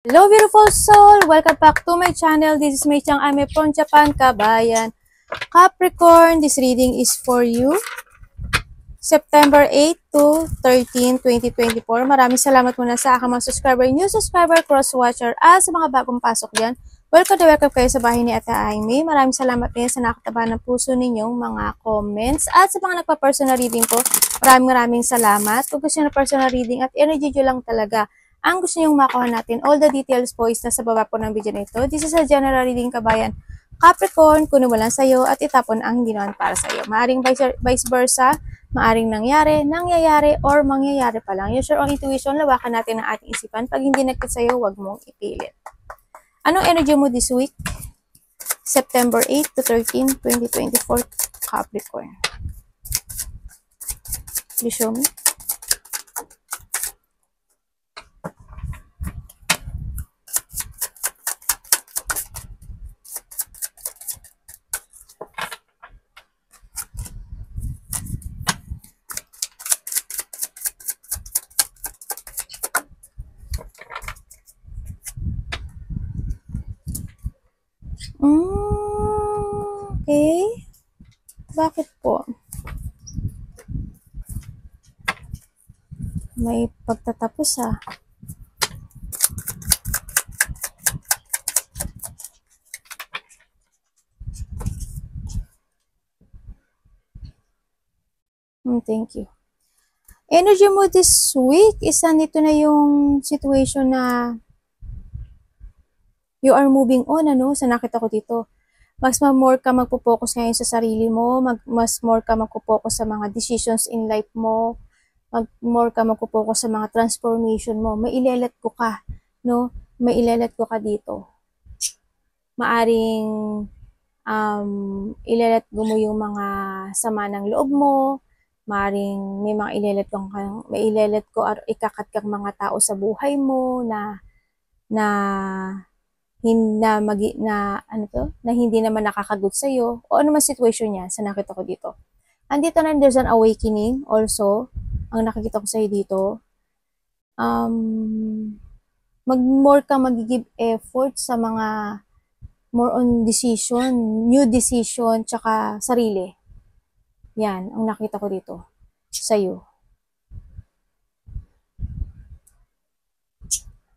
Hello beautiful soul! Welcome back to my channel. This is Mei Chang Ame from Japan, Kabayan. Capricorn, this reading is for you. September 8 to 13, 2024. Maraming salamat muna sa aking mga subscriber, new subscriber, cross-watcher, at sa mga bagong pasok dyan. Welcome kayo sa bahay ni Ate Aimee. Maraming salamat din sa nakataba ng puso ninyong mga comments. At sa mga nagpa-personal reading po, maraming salamat. Kung gusto nyo na personal reading at energy nyo lang talaga, ang gusto nyong makuha natin, all the details po is nasa baba po ng video na ito. This is a general reading, Kabayan. Capricorn, kuno mo lang sa'yo at itapon ang hindi naman para sa'yo. Maaring vice versa, maaring nangyayari, or mangyayari pa lang. Use your own intuition, lawakan natin ang ating isipan. Pag hindi nagkit sa'yo, huwag mong ipilit. Anong energy mo this week? September 8 to 13, 2024, Capricorn. Please show me. Okay. Bakit po? May pagtatapos Thank you. Energy mo this week is nandito na yung situation na you are moving on, sa nakita ko dito. Mas more ka magpo-focus ngayon sa sarili mo, mas more ka magpo-focus sa mga decisions in life mo, more ka magpo-focus sa mga transformation mo. May ilelet ko ka, May ilelet ko ka dito. Maaring ilelet mo yung mga sama ng loob mo, maaring may mga ilelet ko or ikakat kang mga tao sa buhay mo na hindi naman nakakagut sa iyo o ano man situation niya sa nakita ko dito. Andito na there's an awakening also ang nakikita ko sa iyo dito. More ka mag-give effort sa mga more on decision, new decision, tsaka sarili. Yan ang nakita ko dito sa iyo.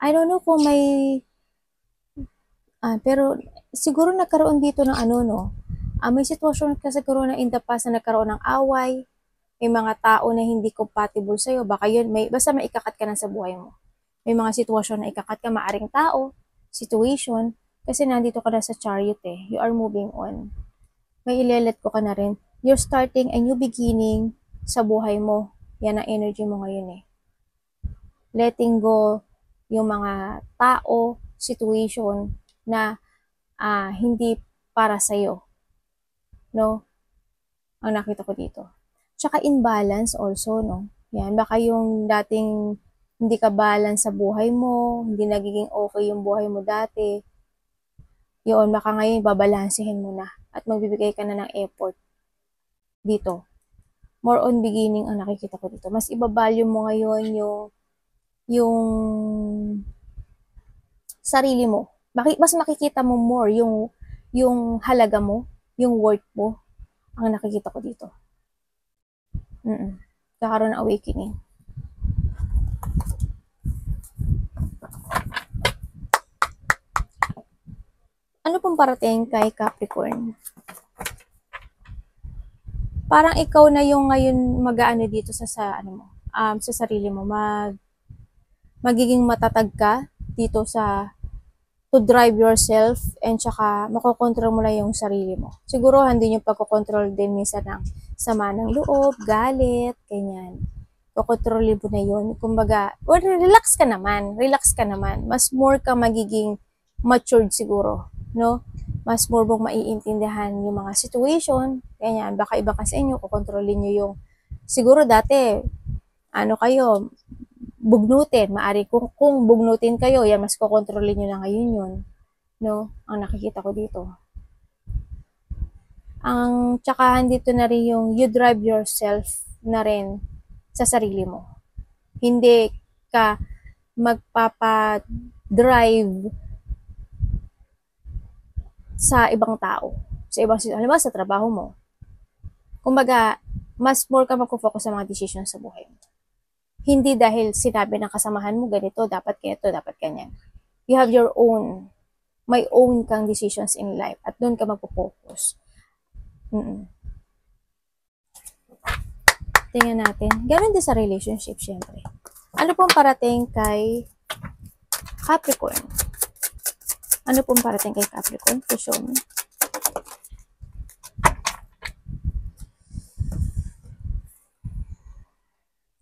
I don't know kung may pero siguro nagkaroon dito ng may sitwasyon kasi siguro na in the past na nagkaroon ng away, may mga tao na hindi compatible sa'yo, baka yun, basta maikakat ka na sa buhay mo. May mga sitwasyon na ikakat ka, maaring tao, situation, kasi nandito ka na sa Chariot you are moving on. May ilelet ko ka na rin. You're starting a new beginning sa buhay mo. Yan ang energy mo ngayon Letting go yung mga tao, situation, na hindi para sa'yo. Ang nakita ko dito. Tsaka imbalance also, Yan, baka yung dating hindi ka balance sa buhay mo, hindi nagiging okay yung buhay mo dati. Yun, baka ngayon babalansehin mo na at magbibigay ka na ng effort dito. More on beginning ang nakikita ko dito. Mas ibabalyo mo ngayon yung sarili mo. Mas makikita mo more yung halaga mo, yung worth mo, ang nakikita ko dito. Kakaroon ng awakening. Ano pong parating kay Capricorn? Parang ikaw na yung ngayon mag-aano dito sa sarili mo. Magiging matatag ka dito to drive yourself and tsaka makokontrol mo na yung sarili mo. Siguro hindi yung pagkokontrol din minsan ng sama ng loob, galit, ganyan. Kokontrolin mo na yun. Kumbaga, relax ka naman. Mas more ka magiging matured siguro, Mas more mong maiintindihan yung mga situation, ganyan. Baka iba kasi inyo, kokontrolin nyo yung, siguro dati, kayo, bugnutin, maari kung bugnutin kayo, yan mas kokontrolin nyo na ngayon yun, ang nakikita ko dito. Tsaka dito na rin yung you drive yourself na rin sa sarili mo. Hindi ka drive sa ibang tao. Sa ibang, halimbawa sa trabaho mo. Kumbaga, mas more ka mag-focus sa mga decision sa buhay mo. Hindi dahil sinabi ng kasamahan mo, ganito, dapat ganito, dapat ganyan. You have your own, may own kang decisions in life at doon ka magpo-focus. Tingnan natin. Ganun din sa relationship, syempre. Ano pong parating kay Capricorn? Ano pong parating kay Capricorn? Please show me.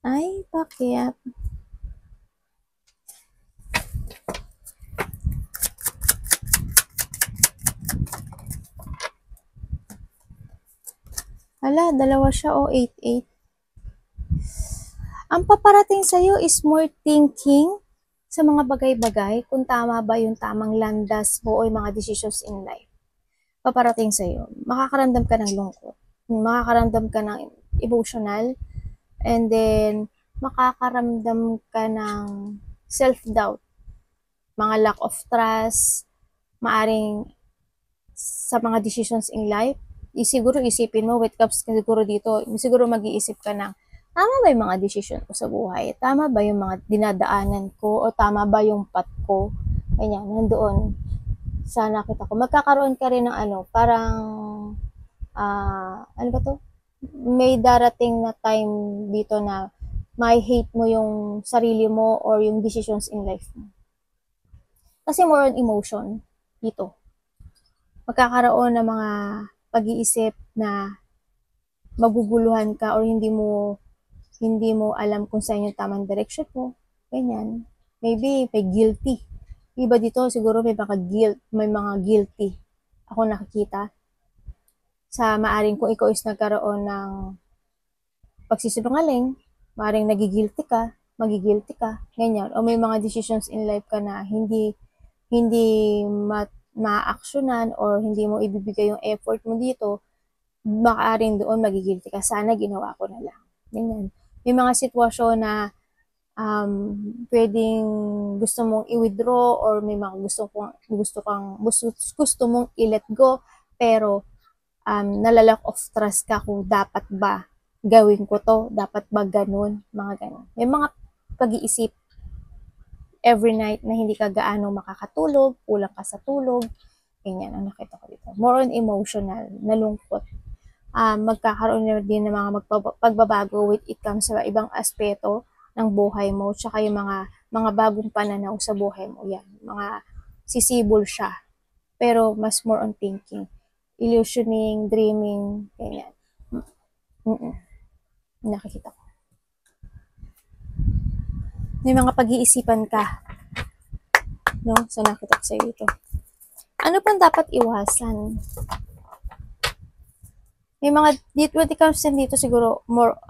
Ay, bakit? Hala, dalawa siya o 8-8. Ang paparating sa'yo is more thinking sa mga bagay-bagay kung tama ba yung tamang landas mo o yung mga decisions in life. Paparating sa'yo. Makakaramdam ka ng lungkot. Makakaramdam ka ng emotional. And then, makakaramdam ka ng self-doubt. Mga lack of trust. Maaring sa mga decisions in life. Siguro isipin mo, when it comes siguro dito, siguro mag-iisip ka ng, tama ba yung mga decision ko sa buhay? Tama ba yung mga dinadaanan ko? O tama ba yung path ko? Ganyan, nandoon sa nakita ko. Magkakaroon ka rin ng parang, ano ba to? May darating na time dito na may hate mo yung sarili mo or yung decisions in life mo. Kasi more on emotion dito. Magkakaroon ng mga pag-iisip na maguguluhan ka or hindi mo alam kung saan yung tamang direction mo. Ganyan. Maybe may guilty. Iba dito siguro may mga guilty ako nakikita sa maaring kung ikaw is nagkaroon ng pagsisinungaling, maaring magigilty ka, ganyan. O may mga decisions in life ka na hindi ma-actionan or hindi mo ibibigay yung effort mo dito, maaring doon magigilty ka. Sana ginawa ko na lang. Ganyan. May mga sitwasyon na pwedeng gusto mong i-withdraw or may mga gusto mong i-let go pero nalalack of trust ka kung dapat ba gawin ko to, dapat ba ganun, mga ganun. May mga pag-iisip every night na hindi ka gaano makakatulog, kulang ka sa tulog, ganyan ang nakita ko dito. More on emotional, nalungkot. Magkakaroon na din ng mga pagbabago with it comes sa ibang aspeto ng buhay mo, tsaka yung mga bagong pananaw sa buhay mo. Yan, mga sisibol siya. Pero mas more on thinking. Illusioning, dreaming, ganyan. Nakikita ko. May mga pag-iisipan ka. No? So, nakita ko sa'yo ito. Ano pang dapat iwasan? May mga, when it comes dito siguro, more,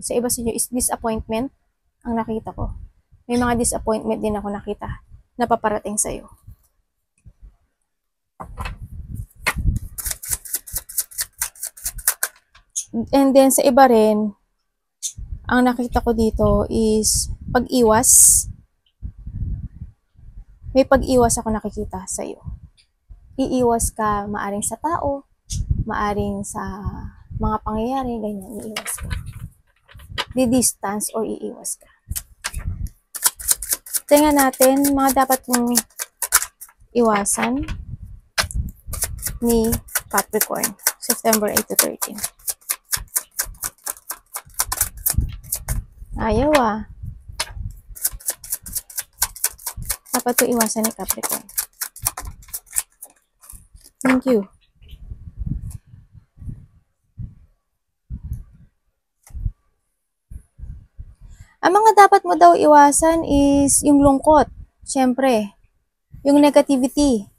sa iba sa inyo is disappointment ang nakita ko. May mga disappointment din ako nakita na paparating sa'yo. And then, sa iba rin, ang nakita ko dito is pag-iwas. May pag-iwas ako nakikita sa'yo. Iiwas ka maaring sa tao, maaring sa mga pangyayari, ganyan, iiwas ka. Di-distance or iiwas ka. Tingnan natin, mga dapat mong iwasan ni Capricorn, September 8 to 13. Ayaw Dapat ito iwasan ni Capricorn. Thank you. Ang mga dapat mo daw iwasan is yung lungkot. Siyempre, yung negativity.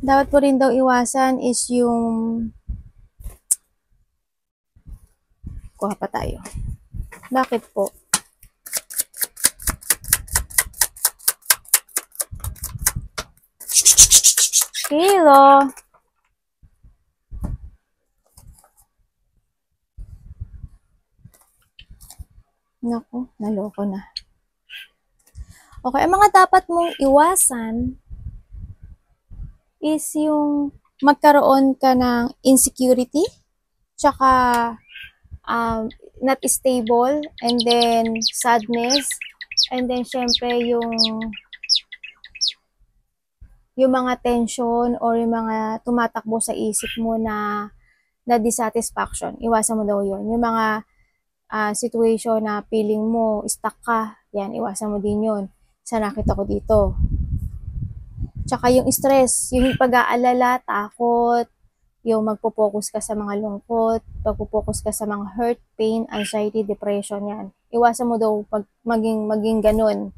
Dapat mo rin daw iwasan is yung... Kuha pa tayo. Bakit po? Kilo. Naku, naloko na. Okay, ang mga dapat mong iwasan is yung magkaroon ka ng insecurity, tsaka not stable, and then sadness, and then syempre yung mga tension or yung mga tumatakbo sa isip mo na dissatisfaction. Iwasan mo daw yun. Yung mga situation na feeling mo stuck ka, yan, iwasan mo din yun. Sa nakita ko dito. Tsaka yung stress, yung pag-aalala, takot, yung magpo-focus ka sa mga lungkot, magpo-focus ka sa mga hurt, pain, anxiety, depression, yan. Iwasan mo daw maging ganun.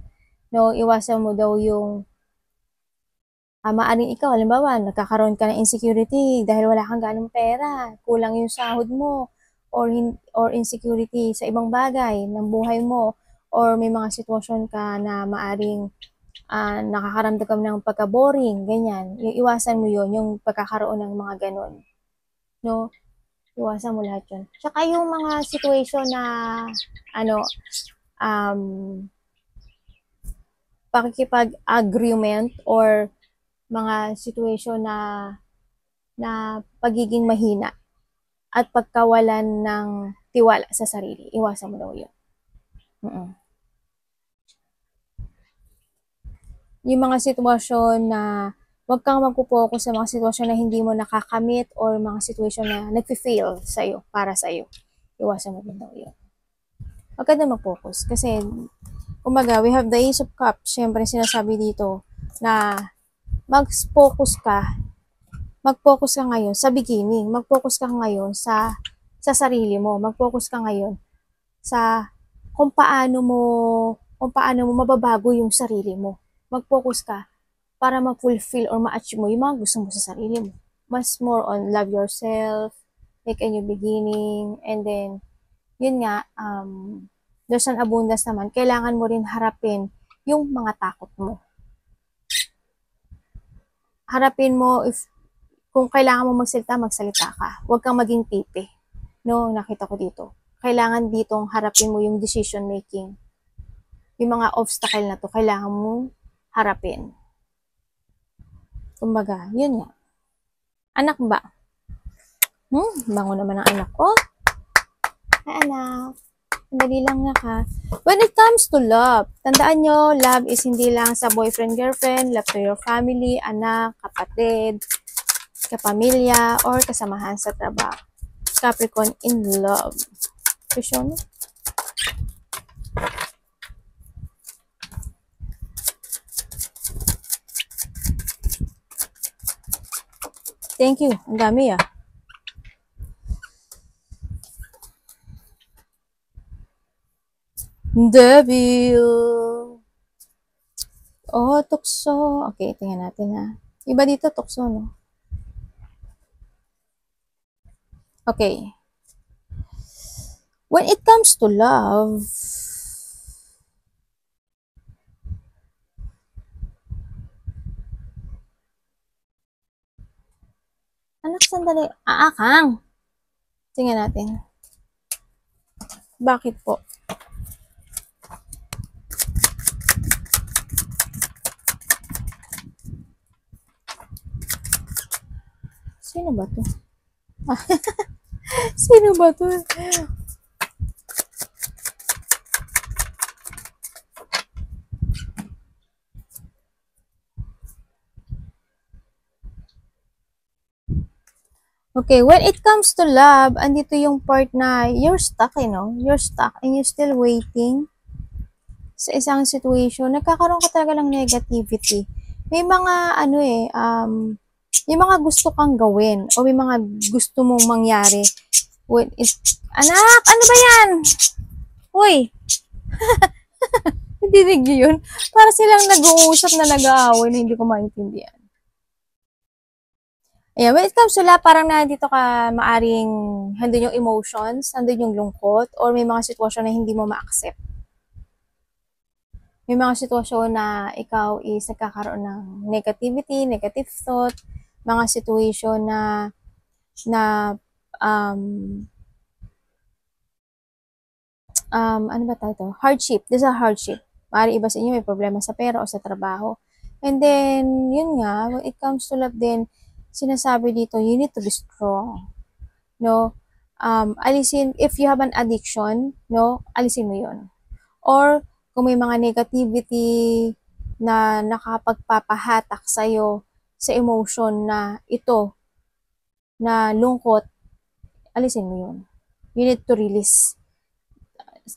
No, iwasan mo daw yung maaring ikaw, halimbawa, nagkakaroon ka ng insecurity dahil wala kang ganong pera, kulang yung sahod mo, or insecurity sa ibang bagay ng buhay mo, or may mga sitwasyon ka na maaring nakakaramdam ka ng pagka-boring, ganyan. Iwasan mo yon yung pagkakaroon ng mga ganon. No? Iwasan mo lahat yun. Tsaka yung mga situation na, um, pakikipag-agreement or mga situation na pagiging mahina at pagkawalan ng tiwala sa sarili. Iwasan mo daw yun. Yung mga sitwasyon na huwag kang magpo-focus sa mga sitwasyon na hindi mo nakakamit or mga sitwasyon na nagfi-fail sa'yo, para sa'yo. Iwasan mo din daw yun. Huwag ka na mag-focus kasi kumbaga, we have the Ace of Cups. Siyempre, sinasabi dito na mag-focus ka ngayon sa beginning. Mag-focus ka ngayon sa sarili mo. Mag-focus ka ngayon sa kung paano mo mababago yung sarili mo. Mag-focus ka para ma-fulfill or ma-achieve mo yung mga gusto mo sa sarili mo. Mas more on love yourself, make a new beginning, and then, yun nga, there's an abundance naman. Kailangan mo rin harapin yung mga takot mo. Harapin mo kung kailangan mo magsalita ka. Huwag kang maging pipi. No, nakita ko dito. Kailangan ditong harapin mo yung decision making. Yung mga obstacle na to, kailangan mo harapin. Kumbaga, yun nga. Anak ba? Bango naman ang anak ko. Ay, anak. Dali lang na ka. When it comes to love, tandaan nyo, love is hindi lang sa boyfriend, girlfriend, love to your family, anak, kapatid, kapamilya, or kasamahan sa trabaho. Capricorn in love. Vision? Thank you. Ang dami ah. Devil. Oh, tukso. Okay, tingnan natin ha. Iba dito tukso, no? Okay. When it comes to love, anak, sandali. Kang. Tingnan natin. Bakit po? Sino ba to? Sino ba to? Okay, when it comes to love, andito yung part na you're stuck, You're stuck and you're still waiting sa isang situation. Nagkakaroon ka talaga ng negativity. May mga, may mga gusto kang gawin o may mga gusto mong mangyari. Anak, ano ba yan? Uy! Nadidig yun. Para silang nag-uusap na nag-aaway na hindi ko maintindihan. Ayan, when it comes to love, parang nandito ka maaring handun yung emotions, handun yung lungkot, or may mga sitwasyon na hindi mo ma-accept. May mga sitwasyon na ikaw is nagkakaroon ng negativity, negative thought, mga situation na ano ba tayo to? Hardship. This is a hardship. Maaari iba sa inyo may problema sa pera o sa trabaho. And then, yun nga, when it comes to love din, sinasabi dito, you need to be strong. No? Alisin, if you have an addiction, no, alisin mo yun. Or, kung may mga negativity na nakapagpapahatak sa'yo sa emotion na ito, na lungkot, alisin mo yun. You need to release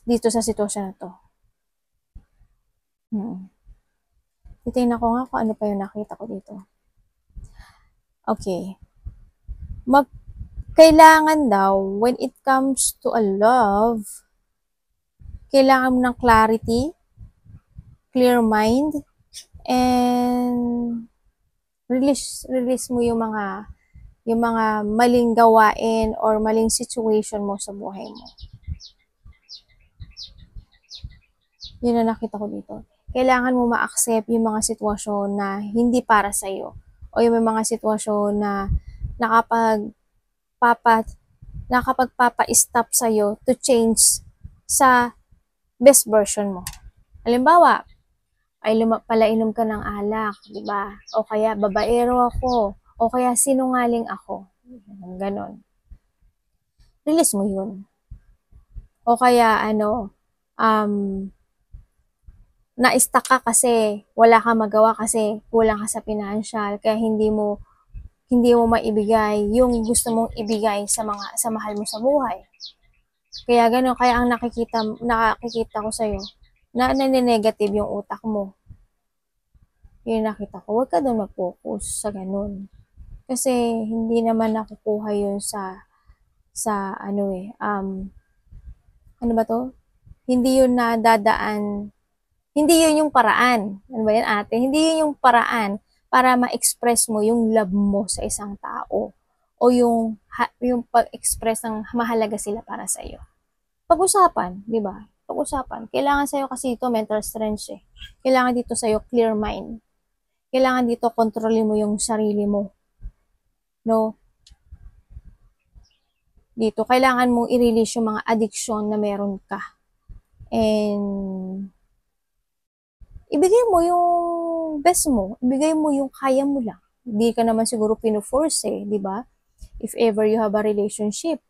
dito sa sitwasyon na to. Titingnan ko nga kung ano pa yung nakita ko dito. Okay. Kailangan daw, when it comes to a love, kailangan mo ng clarity, clear mind, and release mo yung mga maling gawain or maling situation mo sa buhay mo. Yun ang nakita ko dito. Kailangan mo ma-accept yung mga sitwasyon na hindi para sa'yo. O yung mga sitwasyon na nakapagpapa-stop sa'yo to change sa best version mo. Halimbawa, ay palainom ka ng alak, di ba? O kaya babaero ako, o kaya sinungaling ako. Ganon. Release mo yun. O kaya na-stuck ka kasi wala kang magawa kasi kulang ka sa financial kaya hindi mo maibigay yung gusto mong ibigay sa mahal mo sa buhay. Kaya gano'n, kaya ang nakikita ko sa'yo na negative yung utak mo. Yun nakita ko, huwag ka doon mag-focus sa gano'n. Kasi hindi naman nakukuha yun ano ba to? Hindi yun nadadaan. Hindi yun yung paraan. Ano ba yan, ate? Hindi yun yung paraan para ma-express mo yung love mo sa isang tao o yung pag-express ng mahalaga sila para sa iyo. Pag-usapan, di ba? Pag-usapan. Kailangan sa iyo kasi ito mental strength eh. Kailangan dito sa iyo clear mind. Kailangan dito kontrolin mo yung sarili mo. No? Dito kailangan mong i-release yung mga addiction na meron ka. And ibigay mo yung best mo. Ibigay mo yung kaya mo lang. Hindi ka naman siguro pinu-force eh, di ba? If ever you have a relationship.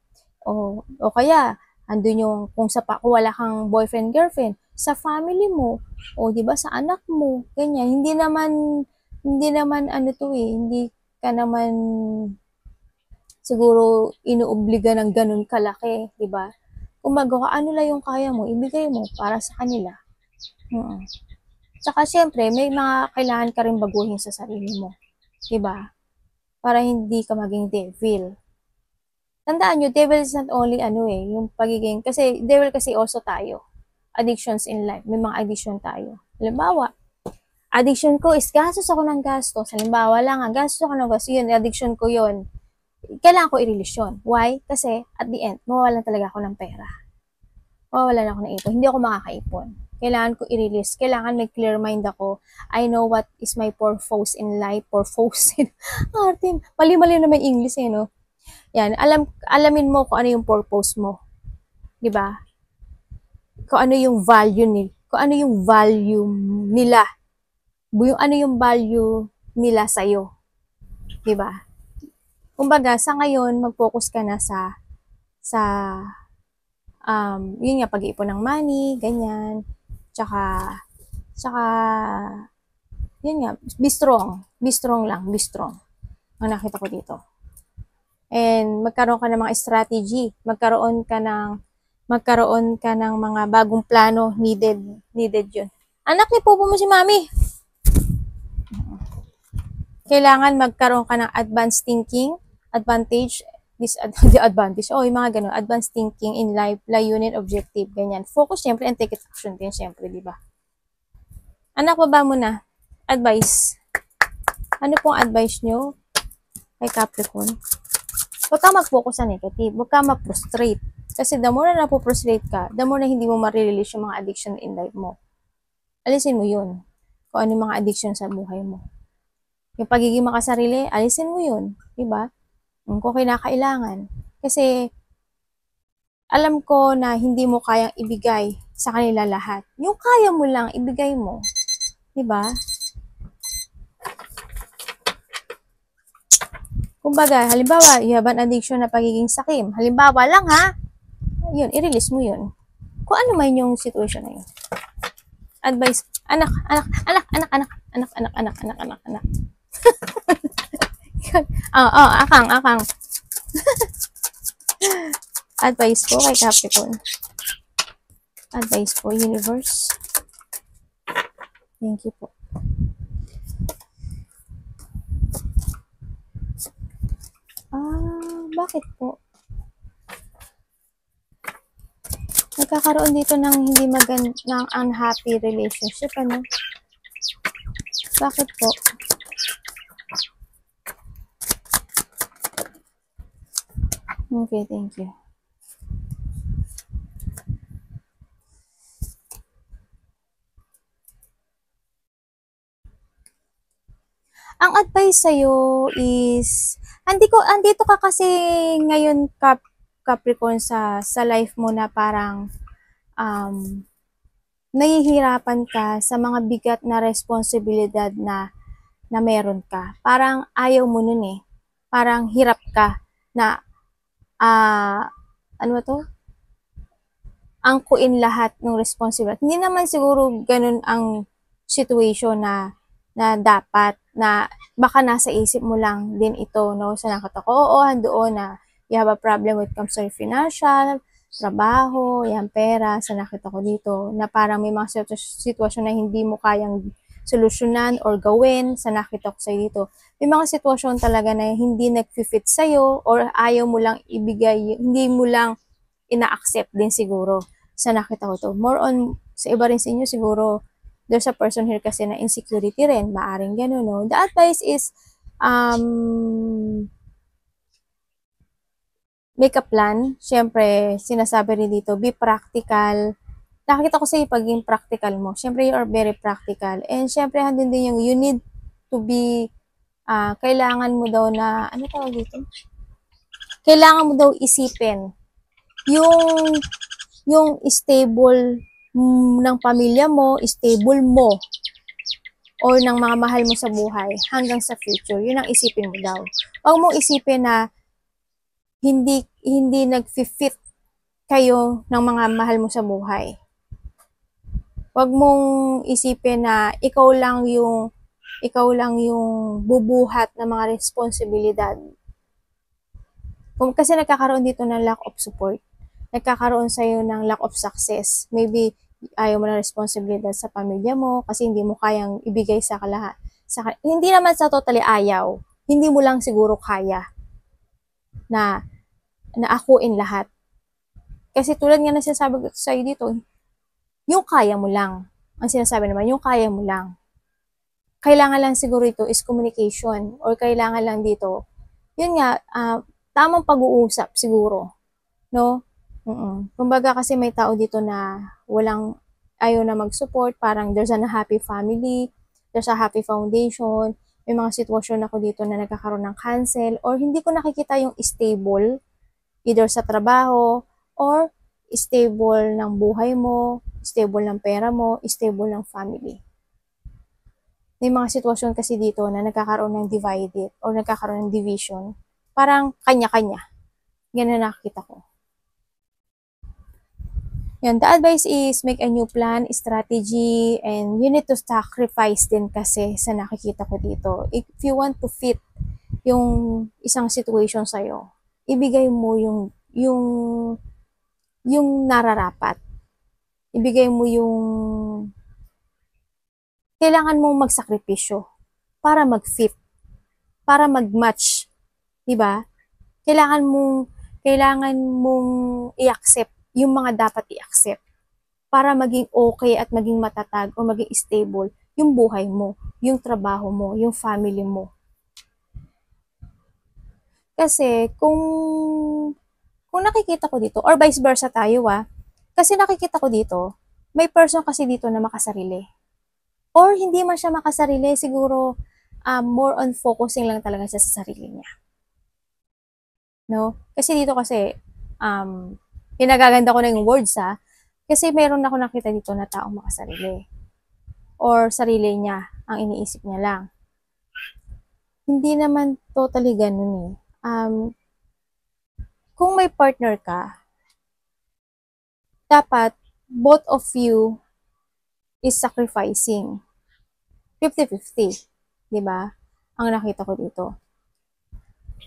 O kaya, andun yung, kung wala kang boyfriend, girlfriend, sa family mo, o di ba, sa anak mo, ganyan. Hindi naman hindi ka naman siguro inuobliga ng ganun kalaki, di ba? Kung ano lang yung kaya mo, ibigay mo para sa kanila. Tsaka syempre, may mga kailangan ka rin baguhin sa sarili mo. Diba? Para hindi ka maging devil. Tandaan nyo, devil is not only yung pagiging, kasi devil kasi also tayo. Addictions in life. May mga addiction tayo. Halimbawa, addiction ko is gastos ako ng gastos. Halimbawa lang, gastos ako ng gastos. Yun, addiction ko yun. Kailangan ko i-release yun. Why? Kasi at the end, mawawalan talaga ako ng pera. Mawawalan ako ng ipon. Hindi ako makakaipon. Kailangan ko i-release. Kailangan may clear mind ako. I know what is my purpose in life. Purpose. Martin, mali-mali na may English eh, no? Yan. Alamin mo kung ano yung purpose mo. Diba? Kung ano yung value nila. Ano yung value nila sa'yo. Diba? Kumbaga, sa ngayon, mag-focus ka na sa yun nga, pag-iipon ng money, ganyan. Tsaka, yun nga, be strong. Be strong lang, be strong. Ang nakita ko dito. And magkaroon ka ng mga strategy. Magkaroon ka ng mga bagong plano, needed yun. Anak, ni Popo mo si Mami. Kailangan magkaroon ka ng advanced thinking, the advantage. Yung mga ganun, advanced thinking in life, layunin, objective, ganyan. Focus, syempre, and take it action din, syempre, di ba? Anak, baba mo na. Advice. Ano pong advice nyo kay Capricorn? Huwag ka mag-focus sa negative. Huwag ka ma-frustrate. Kasi the more na napo-frustrate ka, the more na hindi mo ma-release yung mga addiction in life mo. Alisin mo yun. Kung ano yung mga addiction sa buhay mo. Yung pagiging makasarili, alisin mo yun. Diba? Kung kinakailangan. Kasi, alam ko na hindi mo kayang ibigay sa kanila lahat. Yung kaya mo lang, ibigay mo. Diba? Kumbaga, halimbawa, you have an addiction na pagiging sakim. Halimbawa lang ha, yun, i-release mo yun. Kung ano man yung situation na yun. Advice, anak. Akang. Advice po kay Capricorn. Advice po, universe. Thank you po. Bakit po? Nagkakaroon dito ng hindi ng unhappy relationship, ano? Bakit po? Okay, thank you. Ang advice sa'yo is, andito ka kasi ngayon, Capricorn, sa life mo na parang, nahihirapan ka sa mga bigat na responsibilidad na meron ka. Parang ayaw mo nun eh. Parang hirap ka na, ano to? Angkuin lahat ng responsibilidad. Hindi naman siguro ganun ang situation na dapat, na baka nasa isip mo lang din ito, no? Sa nakita ko, oo, doon na you have a problem when it comes to financial, trabaho, yan, pera, sa nakita ko dito, na parang may mga sitwasyon na hindi mo kayang solusyonan or gawin, sa nakita ko sa'yo dito. May mga sitwasyon talaga na hindi nag-fit sa'yo or ayaw mo lang ibigay, hindi mo lang ina-accept din siguro, sa nakita ko to. More on, sa iba rin sa inyo siguro, there's a person here kasi na insecurity rin, maaring gano'n, no? The advice is, make a plan. Siyempre, sinasabi rin dito, be practical. Nakikita ko sa'yo pagiging practical mo. Siyempre, you are very practical. And siyempre, handin din yung you need to be, kailangan mo daw na, ano tawag dito? Kailangan mo daw isipin yung stable ng pamilya mo, stable mo, or ng mga mahal mo sa buhay hanggang sa future. Yun ang isipin mo daw. Huwag mong isipin na hindi nag-fit kayo ng mga mahal mo sa buhay. Huwag mong isipin na ikaw lang yung bubuhat ng mga responsibilidad. Kasi nagkakaroon dito ng lack of support. Nagkakaroon sa'yo ng lack of success. Maybe ayaw mo na responsibilidad sa pamilya mo kasi hindi mo kayang ibigay sa lahat. Hindi naman sa totally ayaw. Hindi mo lang siguro kaya na akuin lahat. Kasi tulad nga na sinasabi ko sa'yo dito, yung kaya mo lang. Ang sinasabi naman, yung kaya mo lang. Kailangan lang siguro ito is communication, or kailangan lang dito, yun nga, tamang pag-uusap siguro. No? Kumbaga kasi may tao dito na ayaw na mag-support, parang there's a happy family, there's a happy foundation, may mga sitwasyon ako dito na nagkakaroon ng cancel, or hindi ko nakikita yung stable, either sa trabaho, or stable ng buhay mo, stable ng pera mo, stable ng family. May mga sitwasyon kasi dito na nagkakaroon ng divided, or nagkakaroon ng division, parang kanya-kanya. Ganun nakikita ko. Yan, the advice is make a new plan, strategy, and you need to sacrifice din kasi sa nakikita ko dito. If you want to fit yung isang situation sa'yo, ibigay mo yung nararapat. Ibigay mo yung kailangan mong magsakripisyo para mag-fit, para mag-match, 'di ba? Kailangan mong i-accept yung mga dapat i-accept para maging okay at maging matatag o maging stable yung buhay mo, yung trabaho mo, yung family mo. Kasi kung nakikita ko dito, or vice versa tayo kasi nakikita ko dito, may person kasi dito na makasarili. Or hindi man siya makasarili, siguro more on focusing lang talaga siya sa sarili niya. No? Kasi dito kasi, pinagaganda ko na yung words Kasi meron ako nakita dito na taong makasarili. Or sarili niya, ang iniisip niya lang. Hindi naman totally ganun eh. Kung may partner ka, dapat both of you is sacrificing. 50-50. Diba? Ang nakita ko dito.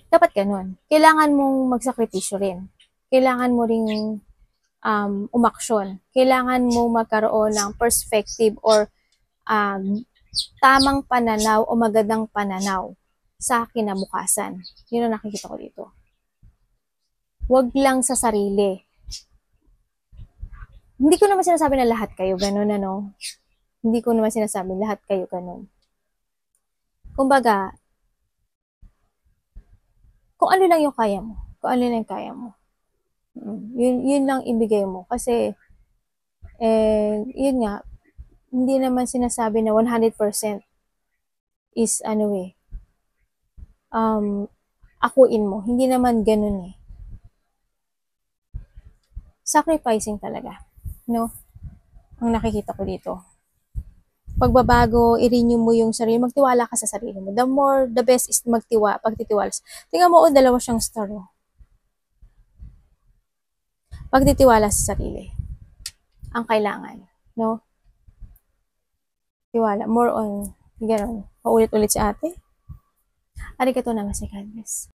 Dapat ganun. Kailangan mong magsakripisyo rin. Kailangan mo ring umaksyon. Kailangan mo magkaroon ng perspective or tamang pananaw o magandang pananaw sa kinabukasan. Yun ang nakikita ko dito. Huwag lang sa sarili. Hindi ko naman sinasabi na lahat kayo ganun, ano? Hindi ko naman sinasabi lahat kayo ganun. Kumbaga, kung ano lang yung kaya mo. Kung ano lang yung kaya mo. Yun lang ibigay mo. Kasi, yun nga, hindi naman sinasabi na 100% is akuin mo. Hindi naman ganun eh. Sacrificing talaga. No? Ang nakikita ko dito. Pagbabago, i-renew mo yung sarili, magtiwala ka sa sarili mo. The best is pagtitiwala. Tingnan mo, dalawa siyang star. Pagtitiwala sa sarili. Ang kailangan. No? Tiwala. More on, gano'n. Paulit-ulit si ate. Arigatou naman si God bless.